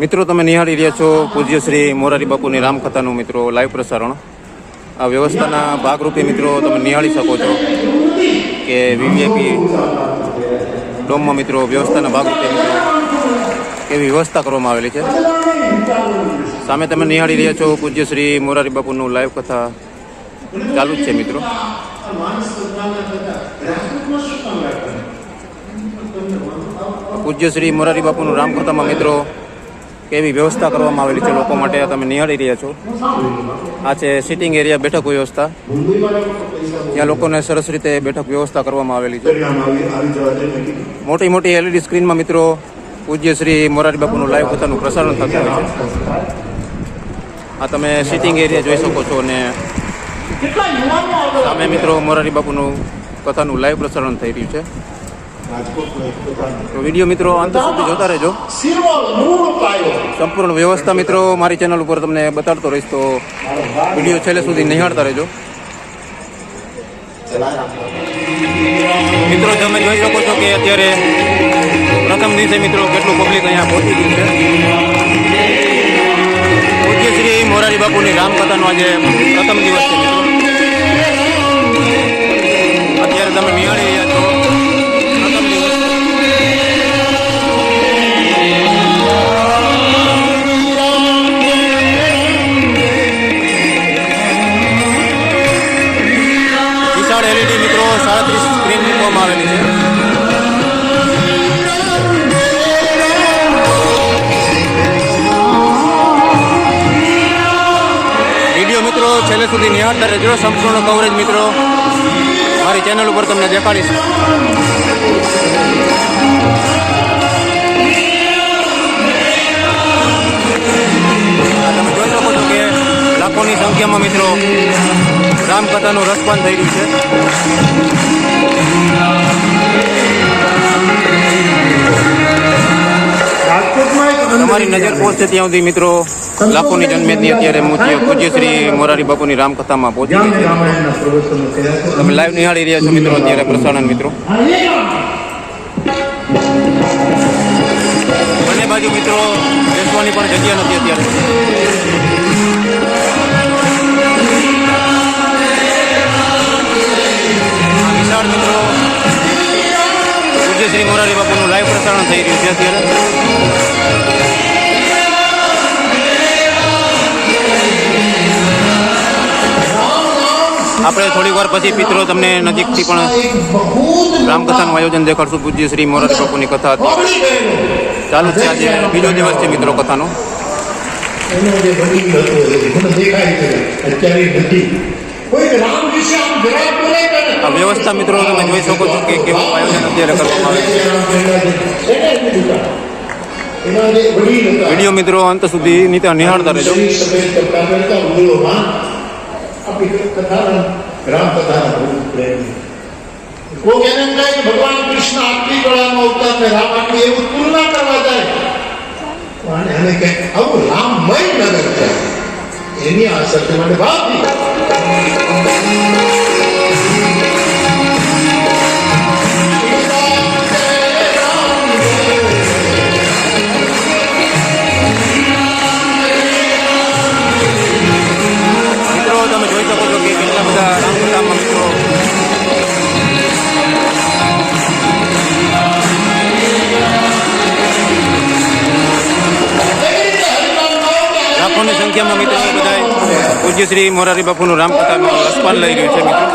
મિત્રો તમે નિહાળી રહ્યા છો પૂજ્ય શ્રી મોરારી બાપુની રામકથાનું મિત્રો લાઈવ પ્રસારણ. આ વ્યવસ્થાના ભાગરૂપે મિત્રો તમે નિહાળી શકો છો કે વીવીઆઈપી ડોમમાં મિત્રો વ્યવસ્થાના ભાગરૂપે મિત્રો એવી વ્યવસ્થા કરવામાં આવેલી છે. સામે તમે નિહાળી રહ્યા છો પૂજ્ય શ્રી મોરારી બાપુનું લાઈવ કથા ચાલુ જ છે મિત્રો. પૂજ્ય શ્રી મોરારી બાપુનું રામકથામાં મિત્રો કેવી વ્યવસ્થા કરવામાં આવેલી છે લોકો માટે તમે નિહાળી રહ્યા છો. આ છે સિટિંગ એરિયા, બેઠક વ્યવસ્થા, જ્યાં લોકોને સરસ રીતે બેઠક વ્યવસ્થા કરવામાં આવેલી છે. મોટી મોટી એલઈડી સ્ક્રીનમાં મિત્રો પૂજ્ય શ્રી મોરારી બાપુનું લાઈવ કથાનું પ્રસારણ થતું હોય છે. આ તમે સિટિંગ એરિયા જોઈ શકો છો અને સામે મિત્રો મોરારી બાપુનું કથાનું લાઈવ પ્રસારણ થઈ રહ્યું છે. તો વિડીયો મિત્રો અંત સુધી જોતા રહેજો. સંપૂર્ણ વ્યવસ્થા મિત્રો મારી ચેનલ ઉપર તમને બતાડતો રહીશ, તો વિડીયો છેલ્લે સુધી નિહાળતા રહેજો. મિત્રો તમે જોઈ શકો છો કે અત્યારે પ્રથમ દિવસે મિત્રો કેટલું પબ્લિક અહીંયા પહોંચી ગયું છે. પૂજ્ય શ્રી મોરારી બાપુની રામકથાનો આજે પ્રથમ દિવસ છે મિત્રો. અત્યારે તમે નિહાળી રહ્યા છો પ્રથમ દિવસ. વિશાળ એલઈડી મિત્રો 37 સ્ક્રીન મૂકવામાં આવેલી છે. વિડીયો મિત્રો છેલ્લે સુધી નિહાળતા રહેજો. સંપૂર્ણ કવરેજ મિત્રો મારી ચેનલ ઉપર તમને દેખાડીશ. તમે જોઈ શકો છો કે લાખોની સંખ્યામાં મિત્રો રામકથાનું રસપાન થઈ રહ્યું છે. તમારી નજર પહોંચશે ત્યાં સુધી મિત્રો લાખોની જનમેદની અત્યારે પૂજ્ય શ્રી મોરારી બાપુની રામકથામાં પહોંચી ગઈ છે. તમે લાઈવ નિહાળી રહ્યા છો મિત્રો અત્યારે પ્રસારણ મિત્રો. બંને બાજુ મિત્રો બેસવાની પણ જગ્યા નથી અત્યારે. વિશાળ મિત્રો પૂજ્ય શ્રી મોરારી બાપુનું લાઈવ પ્રસારણ થઈ રહ્યું છે અત્યારે. આપણે થોડીક વાર પછી મિત્રો તમને નજીકથી પણ રામકથાનું આયોજન દેખાડશું. પૂજ્ય શ્રી મોરારી બાપુની કથા ચાલુ છે. આજે બીજો દિવસ છે મિત્રો કથાનો. આ વ્યવસ્થા મિત્રો તમે જોઈ શકો છો કે કેવું આયોજન અત્યારે કરવામાં આવે છે. વિડીયો મિત્રો અંત સુધી નિહાળતા રહેજો. ભગવાન કૃષ્ણ આટલી કળાનો અવતાર ને રામ આટલી એવું તુલના કરવા જાય અને કે આવું રામમય નગર છે એની અસર છે માટે ભાવથી લાખોની સંખ્યામાં મિત્રો બધા પૂજ્ય શ્રી મોરારી બાપુનું રામકથાનું રસપાન લઈ રહ્યું છે મિત્રો.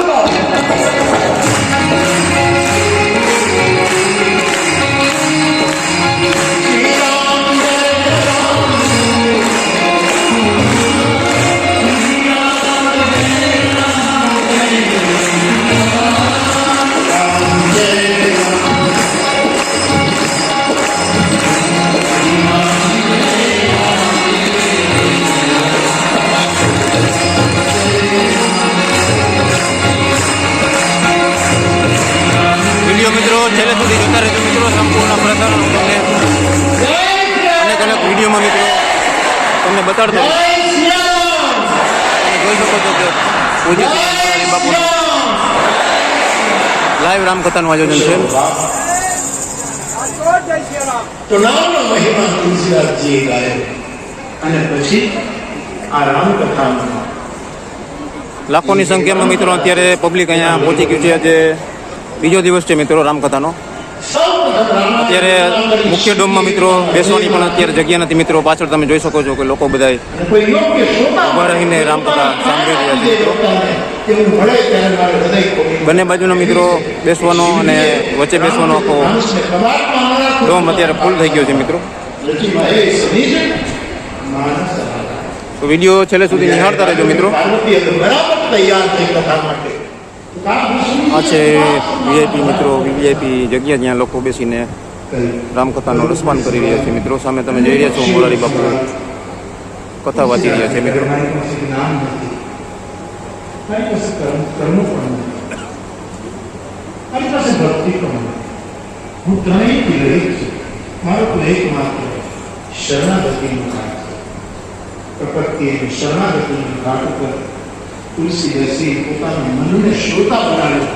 છેલ્લે સુધી જોતા રહેજો મિત્રો. સંપૂર્ણ પ્રસારણ તમને અનેક વિડીયોમાં મિત્રો તમને બતાડતો. તમે જોઈ શકો છો કે પૂજ્ય શ્રી બાપુનું લાઈવ રામકથાનું આયોજન છે. તો નામનો મહિમા તુલસીદાસજીએ ગાયો અને પછી આ રામકથામાં લાખોની સંખ્યામાં મિત્રો અત્યારે પબ્લિક અહીંયા પહોંચી ગયું છે. આજે બીજો દિવસ છે મિત્રો રામકથાનો. અત્યારે મુખ્ય ડોમમાં મિત્રો બેસવાની પણ અત્યારે જગ્યા નથી મિત્રો. પાછળ તમે જોઈ શકો છો કે લોકો બધા ઉભા રહીને રામકથા સાંભળી રહ્યા છે મિત્રો. બંને બાજુના મિત્રો બેસવાનો અને વચ્ચે બેસવાનો આખો ડોમ અત્યારે ફૂલ થઈ ગયો છે મિત્રો. તો વિડીયો છેલ્લે સુધી નિહાળતા રહેજો મિત્રો. આ છે વીઆઈપી મિત્રો, વીઆઈપી જગ્યા જ્યાં લોકો બેસીને રામકથાનો રસપાન કરી રહ્યા છે મિત્રો. સામે તમે જોઈ રહ્યા છો મોરારી બાપુ કથા વાંચી રહ્યા છે મિત્રો. તુલસીદાસજી પોતાના મનને શ્રોતા બનાવ્યો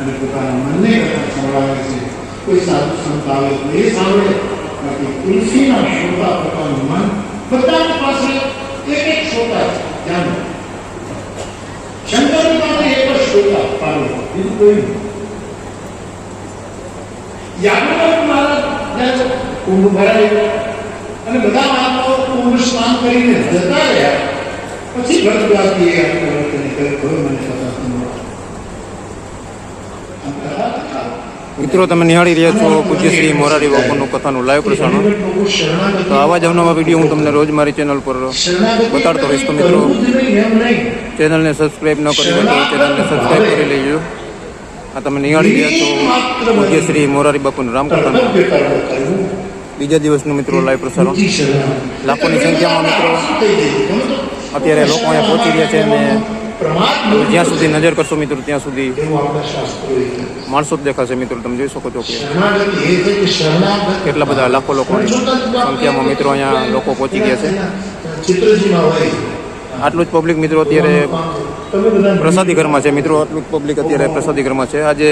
અને પોતાના મનને કથા સંભળાવે છે. કોઈ સાધુ સંત આવે તો એ સાંભળે, બાકી તુલસીના શ્રોતા પોતાનું મન બધાની પાસે એક શ્રોતા છે. ધ્યાન શંકરની પાસે એક જ શ્રોતા પાર્વતી, બીજું કોઈ નહીં. યાદવ મહારાજ જ્યારે કુંભ ભરાય અને બધા મહાત્માઓ કુંભ સ્નાન કરીને જતા રહ્યા પછી ભરતવાસીએ મને મિત્રો તમે નિહાળી રહ્યા છો પૂજ્ય શ્રી મોરારી બાપુનું કથાનું લાઈવ પ્રસારણ. તો આવા જ અવનવા વિડીયો હું તમને રોજ મારી ચેનલ પર બતાડતો રહીશ. તો મિત્રો ચેનલને સબસ્ક્રાઈબ ન કરી હોય તો ચેનલને સબસ્ક્રાઈબ કરી લેજો. આ તમે નિહાળી રહ્યા છો પૂજ્ય શ્રી મોરારી બાપુનું રામકથાનું બીજા દિવસનું મિત્રો લાઈવ પ્રસારણ. લાખોની સંખ્યામાં મિત્રો અત્યારે લોકો અહીંયા પહોંચી રહ્યા છે અને જ્યાં સુધી નજર કરશો મિત્રો ત્યાં સુધી માણસો જ દેખાશે મિત્રો. તમે જોઈ શકો છો કે કેટલા બધા લાખો લોકોની સંખ્યામાં મિત્રો અહીંયા લોકો પહોંચી ગયા છે. આટલું જ પબ્લિક મિત્રો અત્યારે પ્રસાદી ઘરમાં છે મિત્રો. આટલું જ પબ્લિક અત્યારે પ્રસાદી ઘરમાં છે. આજે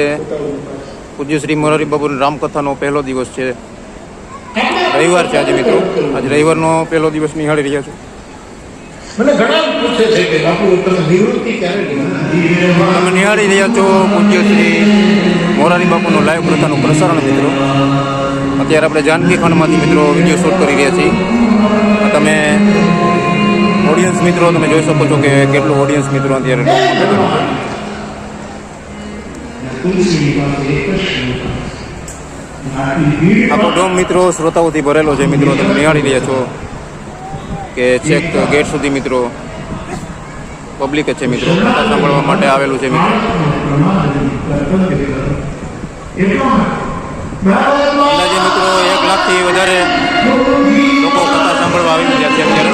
પૂજ્ય શ્રી મોરારી બાપુની રામકથાનો પહેલો દિવસ છે. રવિવાર છે આજે મિત્રો. આજે રવિવારનો પહેલો દિવસ નિહાળી રહ્યા છો. મને ઘણા પૂછે છે કે બાપુ તમે નિવૃત્તિ ક્યારે લીધી? તમે નિહાળી રહ્યા છો પૂજ્ય શ્રી મોરારી બાપુનું લાઈવ કથાનું પ્રસારણ મિત્રો. અત્યારે આપણે જાનકી ખંડમાંથી મિત્રો વિડીયો શૂટ કરી રહ્યા છીએ. તમે ઓડિયન્સ મિત્રો તમે જોઈ શકો છો કે કેટલું ઓડિયન્સ મિત્રો અત્યારે આખો ડોમ મિત્રો શ્રોતાઓથી ભરેલો છે મિત્રો. તમે નિહાળી રહ્યા છો કે છેક ગેટ સુધી મિત્રો પબ્લિક જ છે મિત્રો. કથા સાંભળવા માટે આવેલું છે મિત્રો. અંદાજે મિત્રો 1 લાખથી વધારે લોકો કથા સાંભળવા આવી ગયા છે અત્યારે.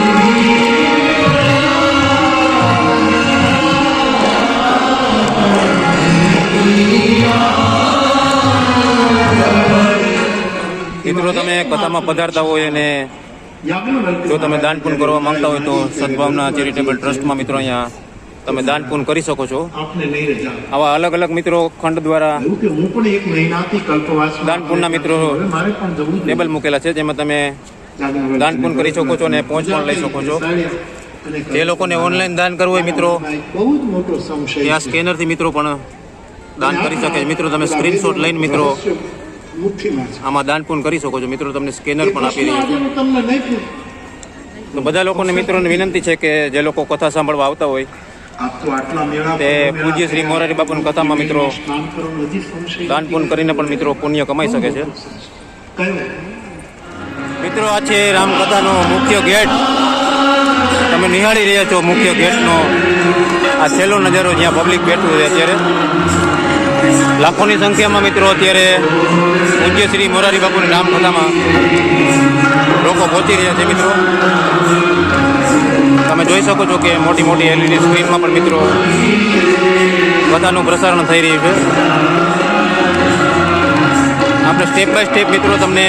મિત્રો તમે કથામાં પધારતા હોય અને જો તમે દાન પુણ્ય કરવા માંગતા હોય તો સદભાવના ચેરિટેબલ ટ્રસ્ટમાં મિત્રો અહીંયા તમે દાન પુણ્ય કરી શકો છો. આવા અલગ અલગ મિત્રો ખંડ દ્વારા દાન પુણ્યના મિત્રો ટેબલ મૂકેલા છે જેમાં તમે દાન પુણ્ય કરી શકો છો અને પહોંચ પણ લઈ શકો છો. જે લોકોને ઓનલાઈન દાન કરવું હોય મિત્રો એ આ સ્કેનરથી મિત્રો પણ દાન કરી શકે છે. મિત્રો તમે સ્ક્રીનશોટ લઈને મિત્રો આમાં દાન પુણ્ય કરી શકો છો. મિત્રો તમને સ્કેનર પણ આપી રહ્યું છે. તો બધા લોકોને મિત્રોને વિનંતી છે કે જે લોકો કથા સાંભળવા આવતા હોય તે પૂજ્ય શ્રી મોરારી બાપુની કથામાં મિત્રો દાન પુણ્ય કરીને પણ મિત્રો પુણ્ય કમાઈ શકે છે. મિત્રો આ છે રામકથાનો મુખ્ય ગેટ. તમે નિહાળી રહ્યા છો મુખ્ય ગેટનો આ છેલ્લો નજારો જ્યાં પબ્લિક બેઠું છે અત્યારે. લાખોની સંખ્યામાં મિત્રો અત્યારે પૂજ્ય શ્રી મોરારી બાપુની રામકથામાં લોકો પહોંચી રહ્યા છે મિત્રો. તમે જોઈ શકો છો કે મોટી મોટી LED સ્ક્રીનમાં પણ મિત્રો કથાનું પ્રસારણ થઈ રહ્યું છે. આપણે સ્ટેપ બાય સ્ટેપ મિત્રો તમને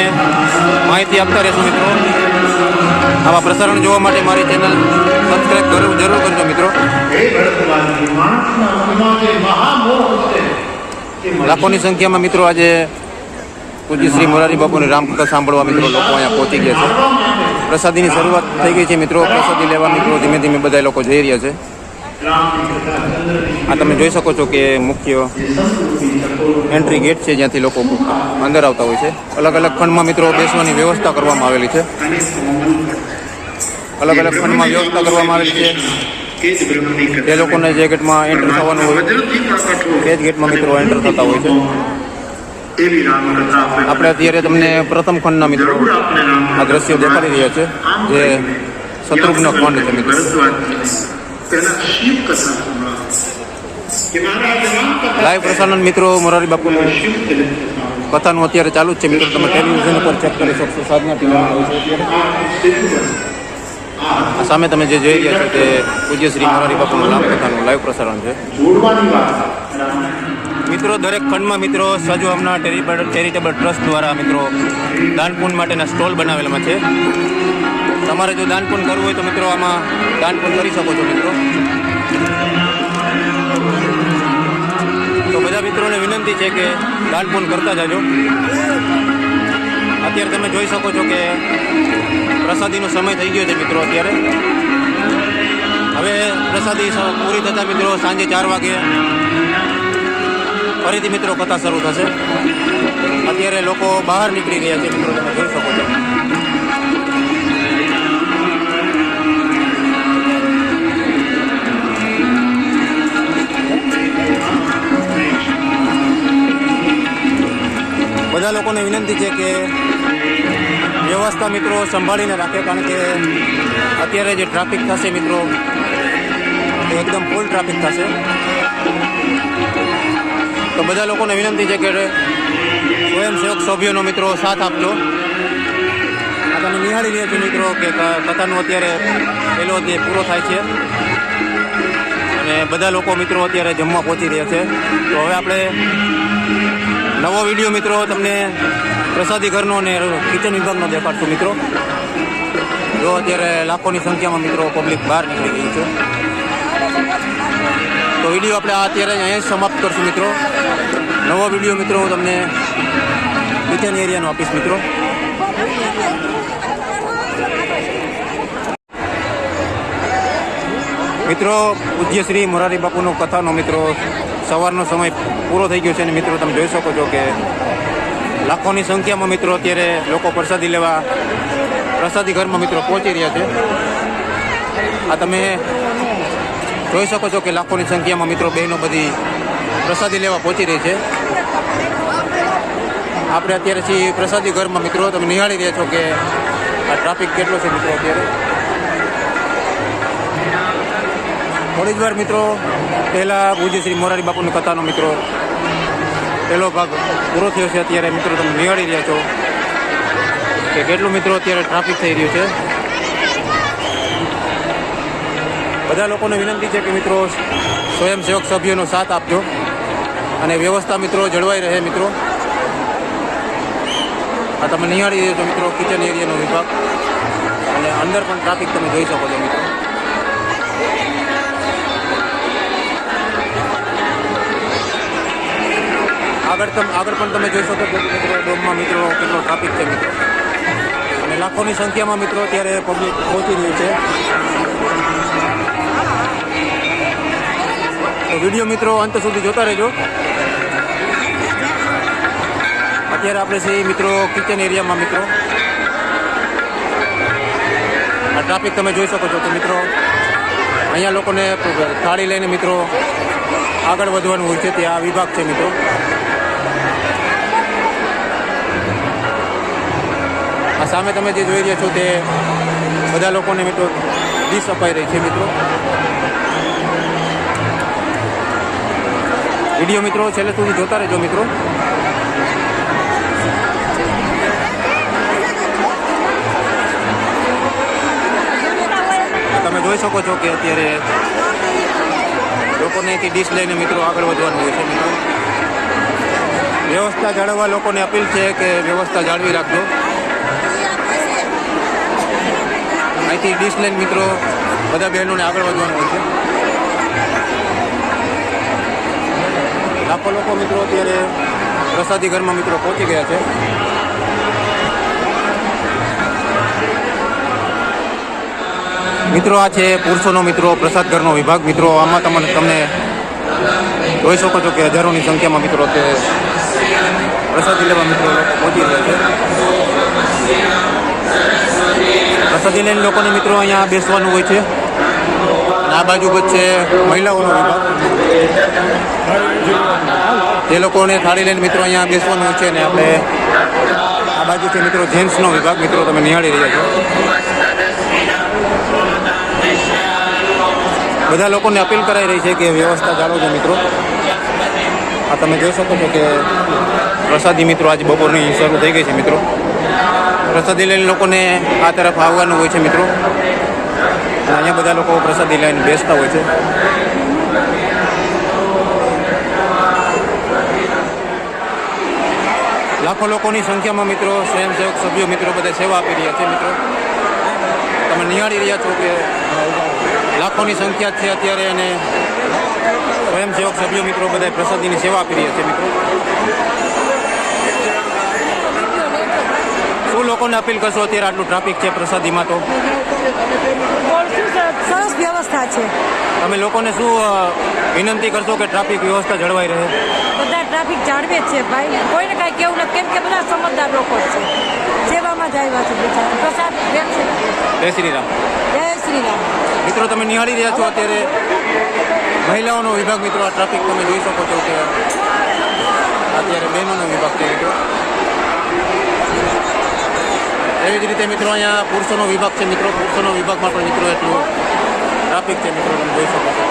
માહિતી આપતા રહેશું મિત્રો. આવા પ્રસારણ જોવા માટે મારી ચેનલ સબસ્ક્રાઈબ જરૂર કરજો મિત્રો. લાખોની સંખ્યામાં મિત્રો આજે પૂજ્ય શ્રી મોરારી બાપુની રામકથા સાંભળવા મિત્રો લોકો અહીંયા પહોંચી ગયા છે. પ્રસાદીની શરૂઆત થઈ ગઈ છે મિત્રો. પ્રસાદી લેવા મિત્રો ધીમે ધીમે બધા લોકો જઈ રહ્યા છે. આ તમે જોઈ શકો છો કે મુખ્ય એન્ટ્રી ગેટ છે જ્યાંથી લોકો અંદર આવતા હોય છે. અલગ અલગ ખંડમાં મિત્રો બેસવાની વ્યવસ્થા કરવામાં આવેલી છે. અલગ અલગ ખંડમાં વ્યવસ્થા કરવામાં આવેલી છે. જે લોકોને જે ગેટમાં એન્ટર થવાનું હોય તે જ ગેટમાં મિત્રો એન્ટર થતા હોય છે. આપણે અત્યારે તમને પ્રથમ ખંડના મિત્રો આ દ્રશ્યો દેખાડી રહ્યા છે જે શત્રુઘ્ન ખંડ છે મિત્રો. લાઈવ પ્રસારણ મિત્રો મોરારી બાપુનું કથાનું અત્યારે ચાલુ જ છે મિત્રો. તમે ટેલિવિઝન ઉપર ચેક કરી શકશો. સાધના ટીવીમાં હોય છે અત્યારે. આ સામે તમે જે જોઈ રહ્યા છો તે પૂજ્ય શ્રી મોરારી બાપુનું રામકથાનું લાઈવ પ્રસારણ છે મિત્રો. દરેક ખંડમાં મિત્રો સજો હમણાં ચેરિટેબલ ટ્રસ્ટ દ્વારા મિત્રો દાનપુન માટેના સ્ટોલ બનાવેલામાં છે. તમારે જો દાનપુન કરવું હોય તો મિત્રો આમાં દાનપુન કરી શકો છો મિત્રો. તો બધા મિત્રોને વિનંતી છે કે દાનપુન કરતા જાજો. અત્યારે તમે જોઈ શકો છો કે પ્રસાદીનો સમય થઈ ગયો છે મિત્રો. અત્યારે હવે પ્રસાદી પૂરી થતાં મિત્રો સાંજે 4 વાગે ફરીથી મિત્રો કથા શરૂ થશે. અત્યારે લોકો બહાર નીકળી રહ્યા છે મિત્રો. તમે જોઈ શકો છો. બધા લોકોને વિનંતી છે કે વ્યવસ્થા મિત્રો સંભાળીને રાખે, કારણ કે અત્યારે જે ટ્રાફિક થશે મિત્રો એ એકદમ ફૂલ ટ્રાફિક થશે. તો બધા લોકોને વિનંતી છે કે સ્વયંસેવક સભ્યોનો મિત્રો સાથ આપજો. આ તમે નિહાળી રહ્યા છો મિત્રો કે કથાનો અત્યારે પહેલો અધ્યાય પૂરો થાય છે અને બધા લોકો મિત્રો અત્યારે જમવા પહોંચી રહ્યા છે. તો હવે આપણે નવો વિડીયો મિત્રો તમને પ્રસાદી ઘરનો અને કિચન વિભાગનો દેખાડશું મિત્રો. જો અત્યારે લાખોની સંખ્યામાં મિત્રો પબ્લિક બહાર નીકળી ગઈ છે. તો વિડીયો આપણે અત્યારે અહીંયા જ સમાપ્ત કરશું મિત્રો. નવો વિડીયો મિત્રો હું તમને કિચન એરિયાનો આપીશ મિત્રો. મિત્રો પૂજ્ય શ્રી મોરારી બાપુનો કથાનો મિત્રો સવારનો સમય પૂરો થઈ ગયો છે અને મિત્રો તમે જોઈ શકો છો કે લાખોની સંખ્યામાં મિત્રો અત્યારે લોકો પ્રસાદી લેવા પ્રસાદી ઘરમાં મિત્રો પહોંચી રહ્યા છે. આ તમે જોઈ શકો છો કે લાખોની સંખ્યામાં મિત્રો બહેનો બધી પ્રસાદી લેવા પહોંચી રહી છે. આપણે અત્યારે છીએ પ્રસાદી ઘરમાં મિત્રો. તમે નિહાળી રહ્યા છો કે આ ટ્રાફિક કેટલો છે મિત્રો. અત્યારે થોડી જ વાર મિત્રો પહેલાં પૂજ્ય શ્રી મોરારી બાપુની કથાનો મિત્રો પહેલો ભાગ પૂરો થયો છે. અત્યારે મિત્રો તમે નિહાળી રહ્યા છો કે કેટલું મિત્રો અત્યારે ટ્રાફિક થઈ રહ્યું છે. બધા લોકોને વિનંતી છે કે મિત્રો સ્વયંસેવક સભ્યોનો સાથ આપજો અને વ્યવસ્થા મિત્રો જળવાઈ રહે મિત્રો. આ તમે નિહાળી રહ્યા છો મિત્રો કિચન એરિયાનો વિભાગ અને અંદર પણ ટ્રાફિક તમે જોઈ શકો છો મિત્રો. આગળ પણ તમે જોઈ શકો છો મિત્રો ડોમમાં મિત્રો કેટલો ટ્રાફિક છે મિત્રો અને લાખોની સંખ્યામાં મિત્રો અત્યારે પબ્લિક પહોંચી રહ્યું છે. તો વિડીયો મિત્રો અંત સુધી જોતા રહેજો. અત્યારે આપણે છીએ મિત્રો કિચન એરિયામાં મિત્રો. આ ટ્રાફિક તમે જોઈ શકો છો કે મિત્રો અહીંયા લોકોને થાળી લઈને મિત્રો આગળ વધવાનું હોય છે. ત્યાં વિભાગ છે મિત્રો. આ સામે તમે જે જોઈ રહ્યા છો તે બધા લોકોને મિત્રો ડીશ અપાઈ રહી છે મિત્રો. વિડીયો મિત્રો છેલ્લે સુધી જોતા રહેજો મિત્રો. તમે જોઈ શકો છો કે અત્યારે લોકોને અહીંથી ડીશ લઈને મિત્રો આગળ વધવાનું હોય છે મિત્રો. વ્યવસ્થા જાળવવા લોકોને અપીલ છે કે વ્યવસ્થા જાળવી રાખજો. અહીંથી ડીશ લઈને મિત્રો બધા બહેનોને આગળ વધવાનું હોય છે. લાખો લોકો મિત્રો અત્યારે પ્રસાદી ઘરમાં મિત્રો પહોંચી ગયા છે. મિત્રો આ છે પુરુષોનો મિત્રો પ્રસાદ ઘરનો વિભાગ. મિત્રો આમાં તમને જોઈ શકો છો કે હજારોની સંખ્યામાં મિત્રો તે પ્રસાદી લેવા મિત્રો લોકો પહોંચી રહ્યા છે. પ્રસાદી લઈને લોકોને મિત્રો અહીંયા બેસવાનું હોય છે. અને આ બાજુ છે મહિલાઓનો વિભાગ. તે લોકોને થાળી લઈને મિત્રો અહીંયા બેસવાનું હોય છે. અને આપણે આ બાજુ છે મિત્રો જેન્ટ્સનો વિભાગ. મિત્રો તમે નિહાળી રહ્યા છો. બધા લોકોને અપીલ કરાઈ રહી છે કે વ્યવસ્થા જાળવજો મિત્રો. આ તમે જોઈ શકો છો કે પ્રસાદી મિત્રો આજે બપોરની શરૂ થઈ ગઈ છે મિત્રો. પ્રસાદી લઈને લોકોને આ તરફ આવવાનું હોય છે મિત્રો. અને અહીંયા બધા લોકો પ્રસાદી લઈને બેસતા હોય છે. લાખો લોકોની સંખ્યામાં મિત્રો સ્વયંસેવક સભ્યો મિત્રો બધા સેવા આપી રહ્યા છે મિત્રો. તમે નિહાળી રહ્યા છો કે લાખોની સંખ્યા છે અત્યારે. અને સ્વયંસેવક સભ્યો મિત્રો બધા પ્રસાદીની સેવા આપી રહ્યા છે મિત્રો. શું લોકોને અપીલ કરશો? અત્યારે આટલું ટ્રાફિક છે પ્રસાદીમાં તો સરસ વ્યવસ્થા છે. તમે લોકોને શું વિનંતી કરશો કે ટ્રાફિક વ્યવસ્થા જળવાઈ રહે? બધા ટ્રાફિક જાળવે જ છે ભાઈ, કોઈને કાંઈ કેવું નથી, કેમ કે બધા સમજદાર લોકો જ છે. સેવામાં જ આવ્યા છે બીજા. પ્રસાદ પ્રેમ છે. જય શ્રી રામ. જય શ્રી રામ. મિત્રો તમે નિહાળી રહ્યા છો અત્યારે મહિલાઓનો વિભાગ. મિત્રો આ ટ્રાફિક તમે જોઈ શકો છો કે અત્યારે બહેનોનો વિભાગ છે મિત્રો. એવી જ રીતે મિત્રો અહીંયા પુરુષોનો વિભાગ છે મિત્રો. પુરુષોનો વિભાગમાં પણ મિત્રો એટલું ટ્રાફિક છે મિત્રો. તમે જોઈ શકો છો.